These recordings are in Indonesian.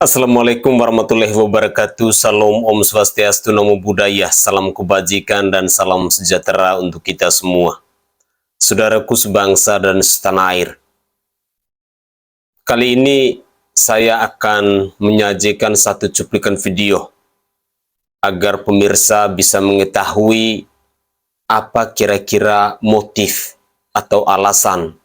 Assalamualaikum warahmatullahi wabarakatuh. Salam Om Swastiastu, Namo Buddhaya, salam kebajikan dan salam sejahtera untuk kita semua. Saudaraku sebangsa dan setanah air. Kali ini saya akan menyajikan satu cuplikan video agar pemirsa bisa mengetahui apa kira-kira motif atau alasan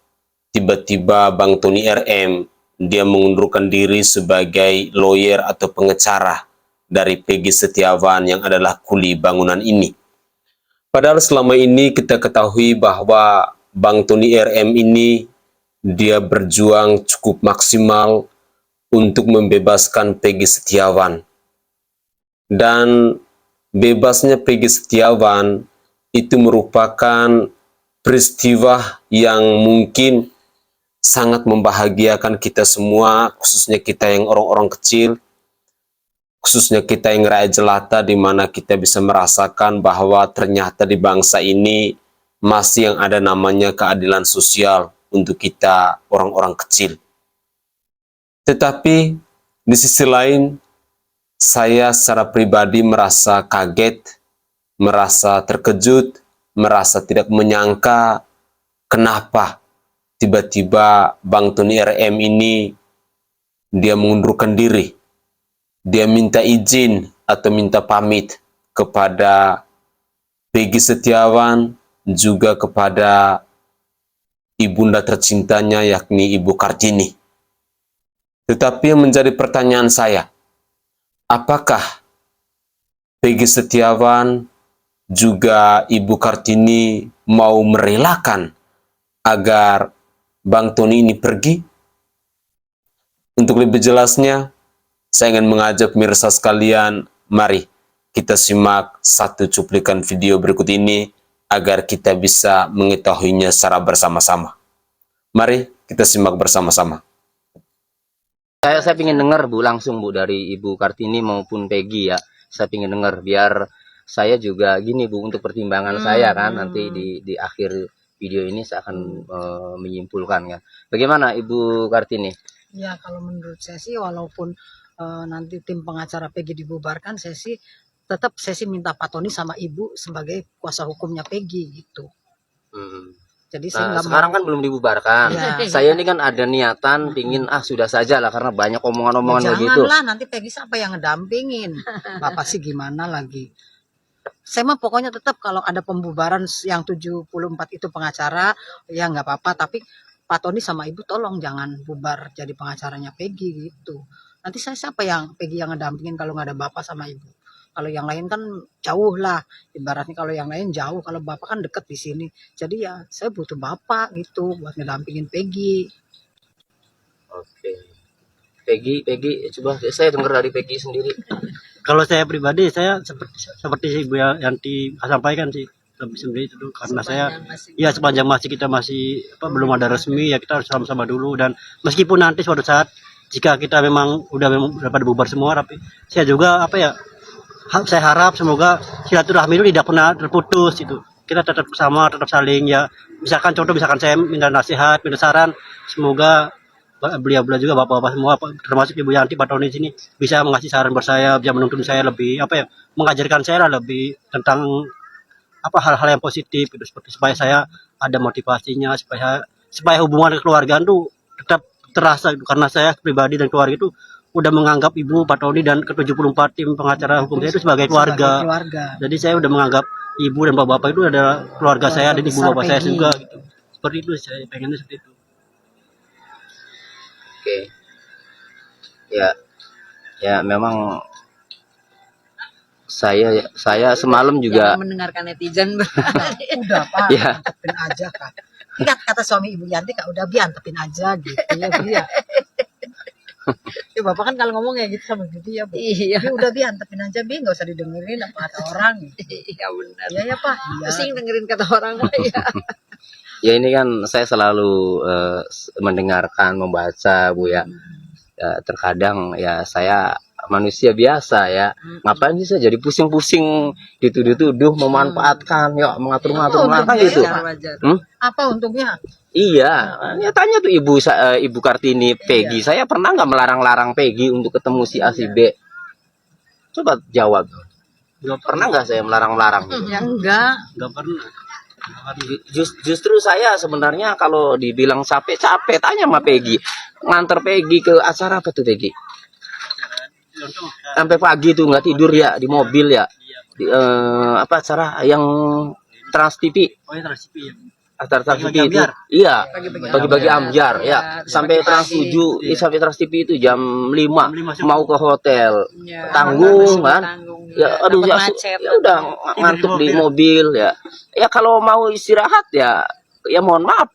tiba-tiba Bang Tony RM dia mengundurkan diri sebagai lawyer atau pengacara dari Peggy Setiawan yang adalah kuli bangunan ini. Padahal selama ini kita ketahui bahwa Bang Tony RM ini dia berjuang cukup maksimal untuk membebaskan Peggy Setiawan. Dan bebasnya Peggy Setiawan itu merupakan peristiwa yang mungkin sangat membahagiakan kita semua, khususnya kita yang orang-orang kecil, khususnya kita yang rakyat jelata, di mana kita bisa merasakan bahwa ternyata di bangsa ini masih yang ada namanya keadilan sosial untuk kita orang-orang kecil. Tetapi di sisi lain, saya secara pribadi merasa kaget, merasa terkejut, merasa tidak menyangka kenapa tiba-tiba Bang Tony RM ini dia mengundurkan diri. Dia minta izin atau minta pamit kepada Peggy Setiawan, juga kepada ibunda tercintanya yakni Ibu Kartini. Tetapi yang menjadi pertanyaan saya, apakah Peggy Setiawan juga Ibu Kartini mau merelakan agar Bang Tony ini pergi? Untuk lebih jelasnya, saya ingin mengajak pemirsa sekalian, mari kita simak satu cuplikan video berikut ini agar kita bisa mengetahuinya secara bersama-sama. Mari kita simak bersama-sama. Saya ingin dengar Bu langsung Bu dari Ibu Kartini maupun Peggy ya. Saya ingin dengar biar saya juga gini Bu untuk pertimbangan saya kan nanti di akhir video ini saya akan menyimpulkan ya. Bagaimana Ibu Kartini? Ya kalau menurut saya sih walaupun nanti tim pengacara Peggy dibubarkan, saya sih minta Pak Tony sama Ibu sebagai kuasa hukumnya Peggy gitu. Jadi saya nggak sekarang mau. kan belum dibubarkan. Ya. Saya ini kan ada niatan pingin sudah saja lah karena banyak omongan-omongan begitu. Janganlah nanti Peggy siapa yang ngedampingin. Bapak sih gimana lagi. Saya mah pokoknya tetap kalau ada pembubaran yang 74 itu pengacara ya nggak apa-apa, tapi Pak Tony sama Ibu tolong jangan bubar jadi pengacaranya Peggy gitu. Nanti saya siapa yang Peggy yang ngedampingin kalau nggak ada Bapak sama Ibu. Kalau yang lain kan jauh lah, ibaratnya kalau yang lain jauh, kalau Bapak kan deket di sini. Jadi ya saya butuh Bapak gitu buat ngedampingin Peggy. Oke. Peggy, coba saya dengar dari Peggy sendiri. Kalau saya pribadi, saya seperti Ibu yang sampaikan sih, lebih seperti itu karena ya sepanjang masih kita belum ada resmi ya kita harus sama-sama dulu, dan meskipun nanti suatu saat jika kita memang udah pada bubar semua, tapi saya juga saya harap semoga silaturahmi itu tidak pernah terputus itu. Kita tetap bersama, tetap saling ya. Misalkan saya minta nasihat, minta saran, semoga beliau-beliau juga bapak-bapak semua termasuk Ibu Yanti, Pak Tony sini bisa mengasih saran buat saya, bisa menuntun saya lebih mengajarkan saya lebih tentang hal-hal yang positif gitu, seperti supaya saya ada motivasinya, supaya hubungan kekeluargaan tuh tetap terasa gitu. Karena saya pribadi dan keluarga itu udah menganggap Ibu, Pak Tony dan ke-74 tim pengacara hukum saya itu sebagai keluarga. Jadi saya udah menganggap Ibu dan Bapak itu adalah keluarga saya dan Ibu Bapak saya juga gitu. Seperti itu saya pengennya seperti itu. Oke. Ya memang saya semalam juga mendengarkan netizen. Udah Pak, ya. antepin aja Kak. Ingat kata suami Ibu Yanti Kak, udah antepin aja gitu ya Bu ya. Ya Bapak kan kalau ngomong ya gitu sama gitu ya Bu. Iya. Ya udah antepin aja Bi, nggak usah didengerin apa kata orang. Iya benar. Iya ya Pak. Pusing dengerin kata orang ya. Ya ini kan saya selalu mendengarkan, membaca Bu ya. Terkadang ya saya manusia biasa ya. Ngapain sih saya jadi pusing-pusing dituduh-tuduh memanfaatkan ya mengatur-ngatur Apa kan untungnya gitu. ya? Apa untungnya? Iya, ya tanya tuh Ibu Kartini Peggy, saya pernah nggak melarang-larang Peggy untuk ketemu si A si B? Coba jawab. Pernah nggak saya melarang-larang? Ya enggak. Nggak pernah. Justru saya sebenarnya kalau dibilang capek tanya sama Peggy. Nganter Peggy ke acara apa tuh Peggy? Sampai pagi tuh nggak tidur ya di mobil ya. Apa acara yang Trans TV? Oh ya Trans TV ya. Acara Trans TV Bagi-bagi itu. ambyar. Iya. Bagi-bagi Bagi-bagi ambyar ya. Sampai Trans 7, sampai Trans TV itu jam 5 mau ke hotel. Ya, Tanggung kan. tanggung, Ya aduh ya, ya udah ngantuk di mobil ya. Ya kalau mau istirahat ya mohon maaf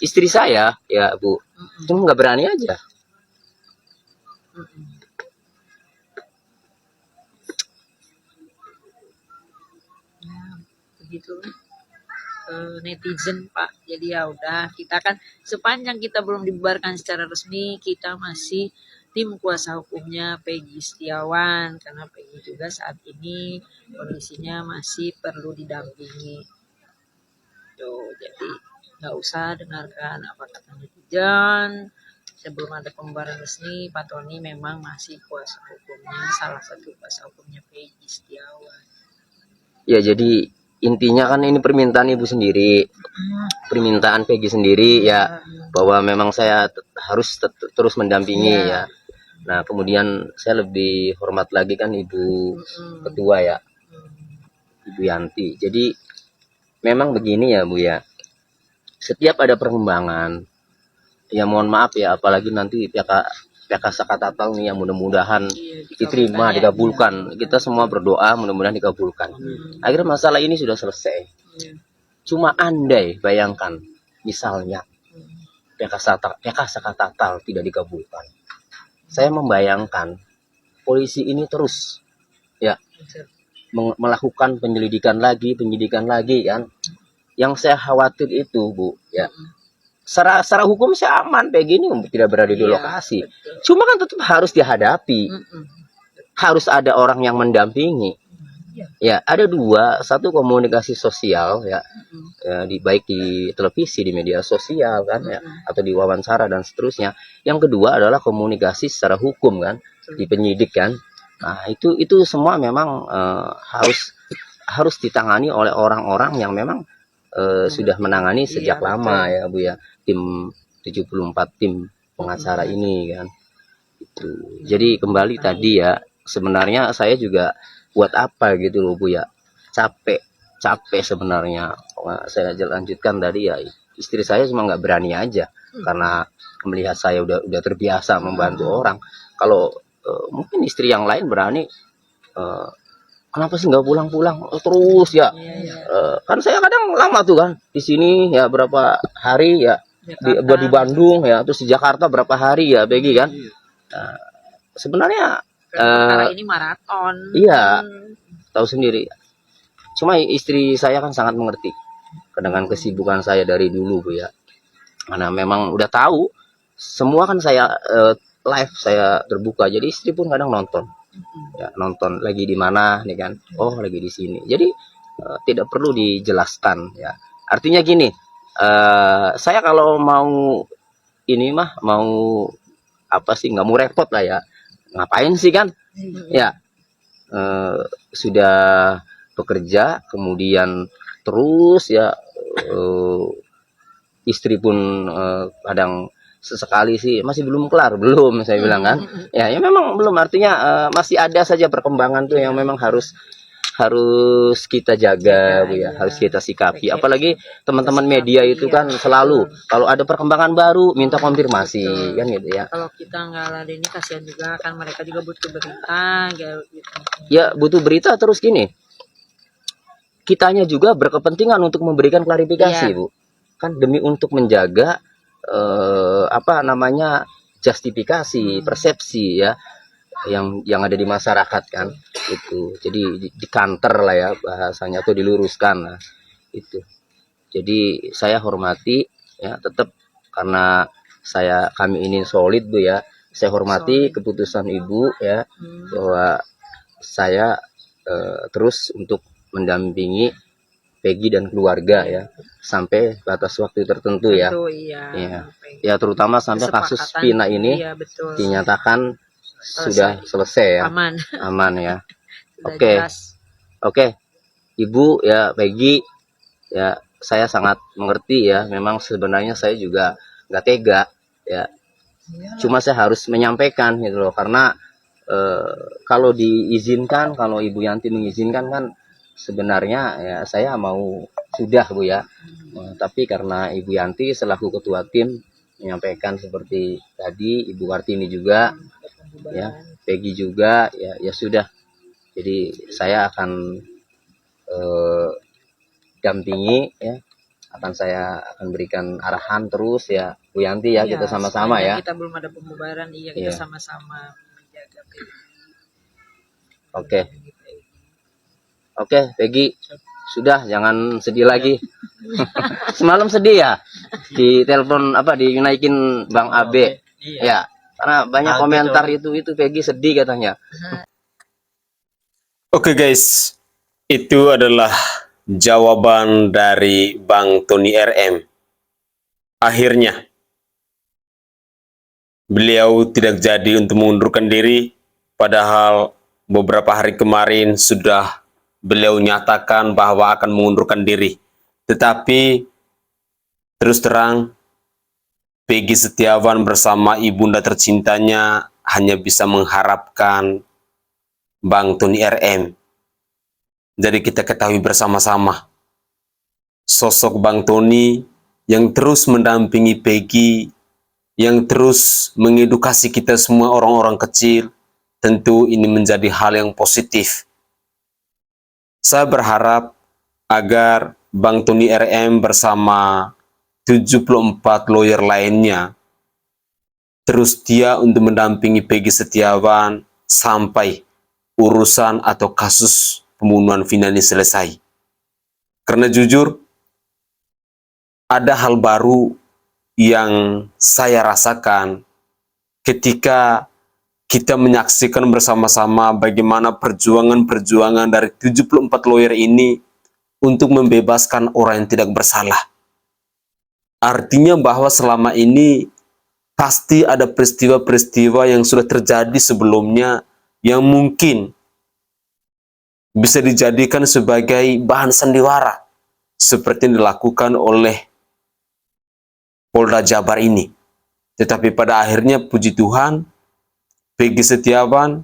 istri saya ya Bu cuma nggak berani aja. begitu netizen Pak. Jadi ya udah, kita kan sepanjang kita belum dibubarkan secara resmi, kita masih tim kuasa hukumnya Peggy Setiawan, karena Peggy juga saat ini kondisinya masih perlu didampingi. Tuh, jadi nggak usah dengarkan apa kata netizen. Sebelum ada pembubaran resmi, Pak Tony memang masih kuasa hukumnya, salah satu kuasa hukumnya Peggy Setiawan. Ya jadi intinya kan ini permintaan ibu sendiri, permintaan Peggy sendiri ya bahwa memang saya harus terus mendampingi ya. Nah kemudian saya lebih hormat lagi kan ibu ketua ya, Ibu Yanti. Jadi memang begini ya Bu ya, setiap ada perkembangan ya mohon maaf ya, apalagi nanti pihak Sakatatal nih yang mudah-mudahan diterima, dikabulkan. Kita semua berdoa mudah-mudahan dikabulkan. Akhirnya masalah ini sudah selesai. Cuma andai bayangkan misalnya pihak Sakatatal tidak dikabulkan. Saya membayangkan polisi ini terus ya melakukan penyidikan lagi kan. Yang saya khawatir itu Bu ya. Secara hukum saya aman, Peggy ini tidak berada di lokasi. Cuma kan tetap harus dihadapi. Harus ada orang yang mendampingi. Ya, ada dua, satu komunikasi sosial ya, baik di televisi, di media sosial kan ya, atau di wawancara dan seterusnya. Yang kedua adalah komunikasi secara hukum kan, di penyidik kan. Nah, itu semua memang harus ditangani oleh orang-orang yang memang sudah menangani sejak lama ya Bu ya, tim 74 tim pengacara ini kan itu. Jadi kembali tadi ya, sebenarnya saya juga buat apa gitu loh Bu ya, capek sebenarnya. Saya lanjutkan tadi ya, istri saya cuma nggak berani aja karena melihat saya udah terbiasa membantu orang. Kalau mungkin istri yang lain berani, kenapa sih nggak pulang-pulang terus ya? Kan saya kadang lama tuh kan di sini ya, berapa hari ya di Bandung ya, terus di Jakarta berapa hari ya Peggy kan. Sebenarnya Karena ini maraton. iya, tahu sendiri. Cuma istri saya kan sangat mengerti dengan kesibukan saya dari dulu Bu ya, karena memang udah tahu semua kan saya live, saya terbuka, jadi istri pun kadang nonton ya, nonton lagi di mana nih kan, oh lagi di sini. Jadi tidak perlu dijelaskan ya, artinya gini, saya kalau mau ini mah mau apa sih, nggak mau repot lah ya, ngapain sih kan ya, sudah bekerja kemudian terus ya, istri pun kadang sesekali sih masih belum kelar, belum saya bilang kan ya memang belum, artinya masih ada saja perkembangan tuh yang memang harus kita jaga Bu ya, harus kita sikapi. Apalagi teman-teman media itu kan selalu kalau ada perkembangan baru minta konfirmasi kan gitu ya. Kalau kita nggak ada ini kasihan juga kan, mereka juga butuh berita gitu. Ya butuh berita, terus gini, kitanya juga berkepentingan untuk memberikan klarifikasi Bu, kan demi untuk menjaga apa namanya, justifikasi persepsi ya yang ada di masyarakat kan itu. Jadi di counter lah ya bahasanya, atau diluruskan lah itu. Jadi saya hormati ya tetap, karena kami ini solid Bu ya, saya hormati keputusan ibu ya, bahwa saya terus untuk mendampingi Peggy dan keluarga ya sampai batas waktu tertentu ya. Tentu, iya. Iya. Ya terutama sampai kasus Kesepakatan, Pina ini iya, betul. dinyatakan sudah selesai ya. Aman. Aman ya. Sudah Oke. jelas. Oke. Ibu ya, Peggy ya, saya sangat mengerti ya. Memang sebenarnya saya juga nggak tega ya. Cuma saya harus menyampaikan gitu loh, karena kalau diizinkan, kalau Ibu Yanti mengizinkan kan sebenarnya ya saya mau sudah Bu ya. Tapi karena Ibu Yanti selaku ketua tim menyampaikan seperti tadi, Ibu Kartini juga ya, Peggy juga ya, ya sudah. Jadi saya akan dampingi ya, saya akan berikan arahan terus ya Bu Yanti ya, Iya, kita sama-sama sepanjang ya. kita belum ada pembubaran, iya, kita Iya. sama-sama menjaga Peggy. Oke. Oke, Peggy, sudah jangan sedih lagi. Semalam sedih ya di telepon dinaikin Bang Abe. Iya. Ya, karena banyak Kaget komentar orang. itu Peggy sedih katanya. Oke guys, itu adalah jawaban dari Bang Tony RM. Akhirnya, beliau tidak jadi untuk mengundurkan diri, padahal beberapa hari kemarin sudah beliau nyatakan bahwa akan mengundurkan diri. Tetapi, terus terang, Peggy Setiawan bersama ibunda tercintanya hanya bisa mengharapkan Bang Tony RM. Jadi kita ketahui bersama-sama, sosok Bang Tony yang terus mendampingi Peggy, yang terus mengedukasi kita semua orang-orang kecil, tentu ini menjadi hal yang positif. Saya berharap agar Bang Tony RM bersama 74 lawyer lainnya terus setia untuk mendampingi Peggy Setiawan sampai urusan atau kasus pembunuhan Vina ini selesai. Karena jujur, ada hal baru yang saya rasakan ketika kita menyaksikan bersama-sama bagaimana perjuangan-perjuangan dari 74 lawyer ini untuk membebaskan orang yang tidak bersalah. Artinya bahwa selama ini pasti ada peristiwa-peristiwa yang sudah terjadi sebelumnya yang mungkin bisa dijadikan sebagai bahan sandiwara seperti yang dilakukan oleh Polda Jabar ini. Tetapi pada akhirnya puji Tuhan, Peggy Setiawan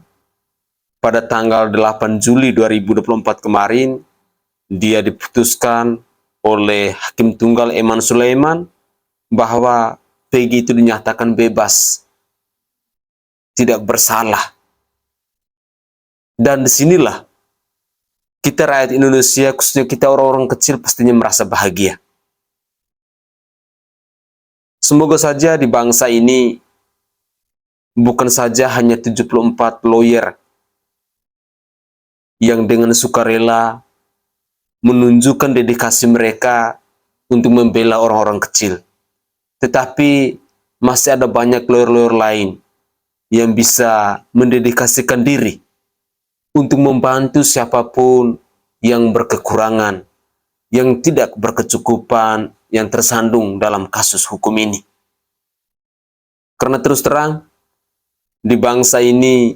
pada tanggal 8 Juli 2024 kemarin, dia diputuskan oleh Hakim Tunggal Eman Sulaiman bahwa Peggy itu dinyatakan bebas, tidak bersalah. Dan disinilah kita rakyat Indonesia, khususnya kita orang-orang kecil pastinya merasa bahagia. Semoga saja di bangsa ini bukan saja hanya 74 lawyer yang dengan sukarela menunjukkan dedikasi mereka untuk membela orang-orang kecil. Tetapi masih ada banyak lawyer-lawyer lain yang bisa mendedikasikan diri untuk membantu siapapun yang berkekurangan, yang tidak berkecukupan, yang tersandung dalam kasus hukum ini. Karena terus terang, di bangsa ini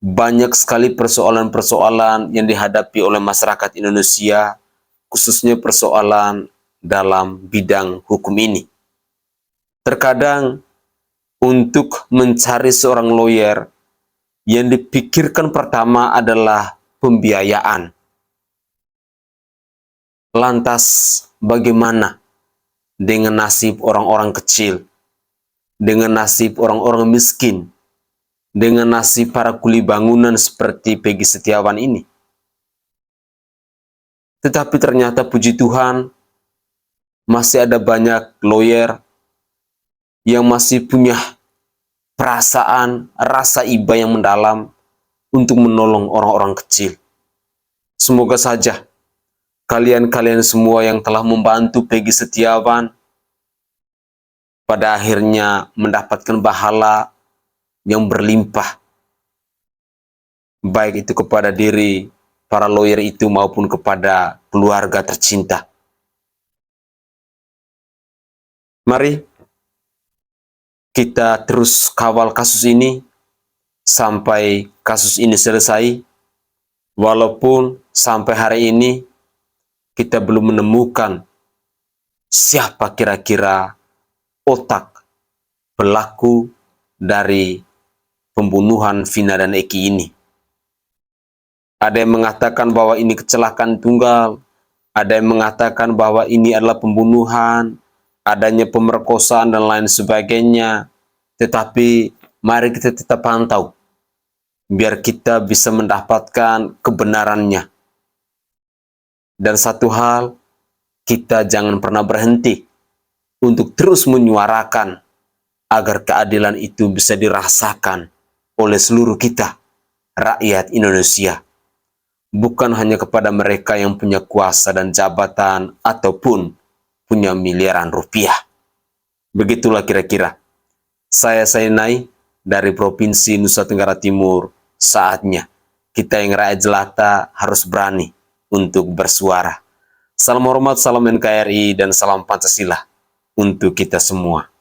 banyak sekali persoalan-persoalan yang dihadapi oleh masyarakat Indonesia, khususnya persoalan dalam bidang hukum ini. Terkadang untuk mencari seorang lawyer, yang dipikirkan pertama adalah pembiayaan. Lantas bagaimana dengan nasib orang-orang kecil, dengan nasib orang-orang miskin, dengan nasib para kuli bangunan seperti Peggy Setiawan ini? Tetapi ternyata puji Tuhan, masih ada banyak lawyer yang masih punya perasaan, rasa iba yang mendalam untuk menolong orang-orang kecil. Semoga saja kalian-kalian semua yang telah membantu Peggy Setiawan pada akhirnya mendapatkan pahala yang berlimpah, baik itu kepada diri para lawyer itu maupun kepada keluarga tercinta. Mari kita terus kawal kasus ini sampai kasus ini selesai, walaupun sampai hari ini kita belum menemukan siapa kira-kira otak pelaku dari pembunuhan Vina dan Eki ini. Ada yang mengatakan bahwa ini kecelakaan tunggal, ada yang mengatakan bahwa ini adalah pembunuhan, adanya pemerkosaan dan lain sebagainya. Tetapi mari kita tetap pantau, biar kita bisa mendapatkan kebenarannya. Dan satu hal, kita jangan pernah berhenti untuk terus menyuarakan agar keadilan itu bisa dirasakan oleh seluruh kita, rakyat Indonesia. Bukan hanya kepada mereka yang punya kuasa dan jabatan ataupun punya miliaran rupiah. Begitulah kira-kira. Saya Sainai dari Provinsi Nusa Tenggara Timur. Saatnya kita yang rakyat jelata harus berani untuk bersuara. Salam hormat, salam NKRI, dan salam Pancasila untuk kita semua.